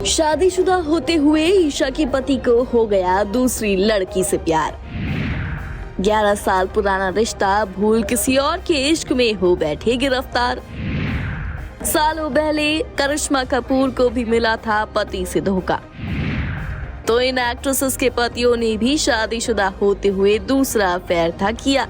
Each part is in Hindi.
शादीशुदा होते हुए ईशा के पति को हो गया दूसरी लड़की से प्यार। 11 साल पुराना रिश्ता भूल किसी और के इश्क में हो बैठे गिरफ्तार। सालों पहले करिश्मा कपूर को भी मिला था पति से धोखा, तो इन एक्ट्रेसेस के पतियों ने भी शादीशुदा होते हुए दूसरा अफेयर था किया।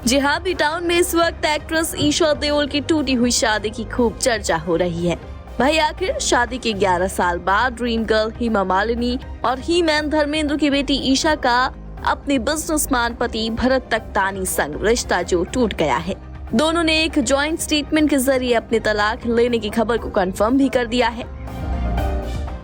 जी हाँ, बी टाउन में इस वक्त एक्ट्रेस ईशा देओल की टूटी हुई शादी की खूब चर्चा हो रही है। भाई आखिर शादी के 11 साल बाद ड्रीम गर्ल हेमा मालिनी और ही मैन धर्मेंद्र की बेटी ईशा का अपने बिजनेसमैन पति भरत तख्तानी संग रिश्ता जो टूट गया है। दोनों ने एक जॉइंट स्टेटमेंट के जरिए अपने तलाक लेने की खबर को कंफर्म भी कर दिया है।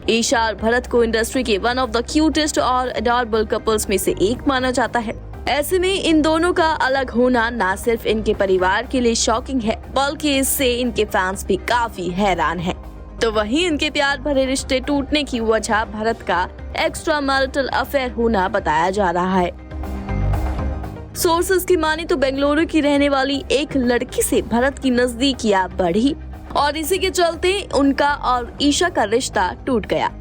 ईशा और भरत को इंडस्ट्री के वन ऑफ द क्यूटेस्ट और अडॉरेबल कपल्स में से एक माना जाता है। ऐसे में इन दोनों का अलग होना न सिर्फ इनके परिवार के लिए शॉकिंग है, बल्कि इससे इनके फैंस भी काफी हैरान हैं। तो वहीं इनके प्यार भरे रिश्ते टूटने की वजह भरत का एक्स्ट्रा मैरिटल अफेयर होना बताया जा रहा है। सोर्सेस की माने तो बेंगलुरु की रहने वाली एक लड़की से भरत की नजदीकियां बढ़ी और इसी के चलते उनका और ईशा का रिश्ता टूट गया।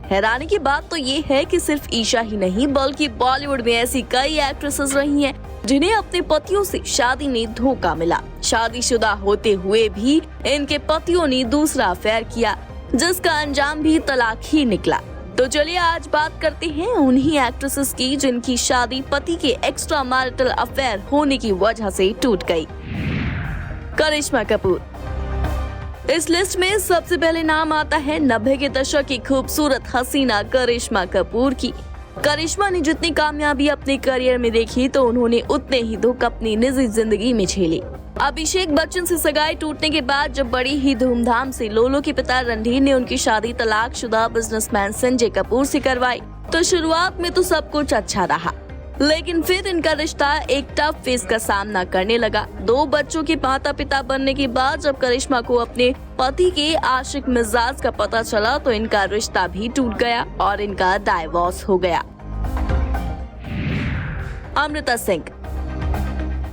हैरानी की बात तो ये है कि सिर्फ ईशा ही नहीं बल्कि बॉलीवुड में ऐसी कई एक्ट्रेसेस रही हैं जिन्हें अपने पतियों से शादी में धोखा मिला। शादीशुदा होते हुए भी इनके पतियों ने दूसरा अफेयर किया, जिसका अंजाम भी तलाक ही निकला। तो चलिए आज बात करते हैं उन्हीं एक्ट्रेसेस की जिनकी शादी पति के एक्स्ट्रा मैरिटल अफेयर होने की वजह से टूट गई। करिश्मा कपूर। इस लिस्ट में सबसे पहले नाम आता है 90 के दशक की खूबसूरत हसीना करिश्मा कपूर की। करिश्मा ने जितनी कामयाबी अपने करियर में देखी तो उन्होंने उतने ही दुख अपनी निजी जिंदगी में झेले। अभिषेक बच्चन से सगाई टूटने के बाद जब बड़ी ही धूमधाम से लोलो के पिता रणधीर ने उनकी शादी तलाकशुदा बिजनेसमैन संजय कपूर से करवाई तो शुरुआत में तो सब कुछ अच्छा रहा, लेकिन फिर इनका रिश्ता एक टफ फेज का सामना करने लगा। 2 बच्चों के माता पिता बनने के बाद जब करिश्मा को अपने पति के आशिक मिजाज का पता चला तो इनका रिश्ता भी टूट गया और इनका डाइवोर्स हो गया। अमृता सिंह।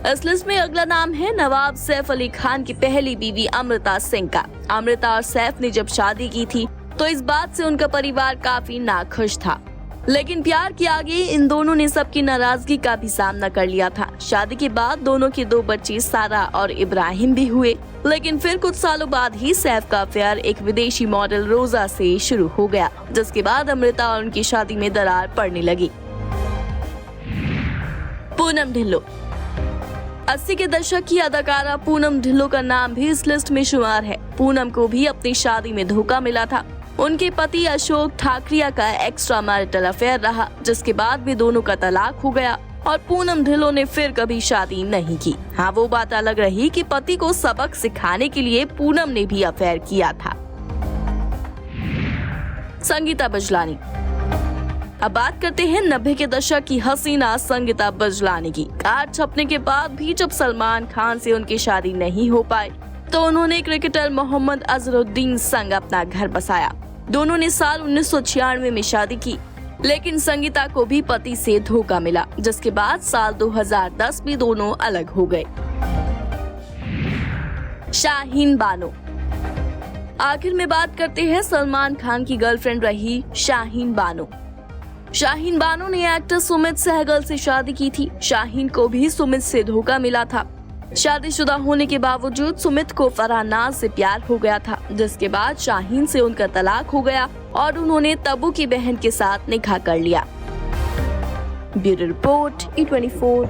इस लिस्ट में अगला नाम है नवाब सैफ अली खान की पहली बीवी अमृता सिंह का। अमृता और सैफ ने जब शादी की थी तो इस बात से उनका परिवार काफी नाखुश था, लेकिन प्यार के आगे इन दोनों ने सबकी नाराजगी का भी सामना कर लिया था। शादी के बाद दोनों के 2 बच्चे सारा और इब्राहिम भी हुए, लेकिन फिर कुछ सालों बाद ही सैफ का अफेयर एक विदेशी मॉडल रोजा से शुरू हो गया, जिसके बाद अमृता और उनकी शादी में दरार पड़ने लगी। पूनम ढिल्लों। 80 के दशक की अदाकारा पूनम ढिल्लों का नाम भी इस लिस्ट में शुमार है। पूनम को भी अपनी शादी में धोखा मिला था। उनके पति अशोक ठाकरिया का एक्स्ट्रा मैरिटल अफेयर रहा, जिसके बाद भी दोनों का तलाक हो गया और पूनम ढिल्लों ने फिर कभी शादी नहीं की। हाँ, वो बात अलग रही कि पति को सबक सिखाने के लिए पूनम ने भी अफेयर किया था। संगीता बजलानी। अब बात करते हैं 90 के दशक की हसीना संगीता बजलानी की। कार्ड छपने के बाद भी जब सलमान खान से उनकी शादी नहीं हो पाई तो उन्होंने क्रिकेटर मोहम्मद अजहरुद्दीन संग अपना घर बसाया। दोनों ने साल 1996 में शादी की, लेकिन संगीता को भी पति से धोखा मिला, जिसके बाद साल 2010 में दोनों अलग हो गए। शाहीन बानो। आखिर में बात करते हैं सलमान खान की गर्लफ्रेंड रही शाहीन बानो। शाहीन बानो ने एक्टर सुमित सहगल से शादी की थी। शाहीन को भी सुमित से धोखा मिला था। शादीशुदा होने के बावजूद सुमित को फरहान नाज से प्यार हो गया था, जिसके बाद शाहीन से उनका तलाक हो गया और उन्होंने तब्बू की बहन के साथ निकाह कर लिया। Bureau report E24।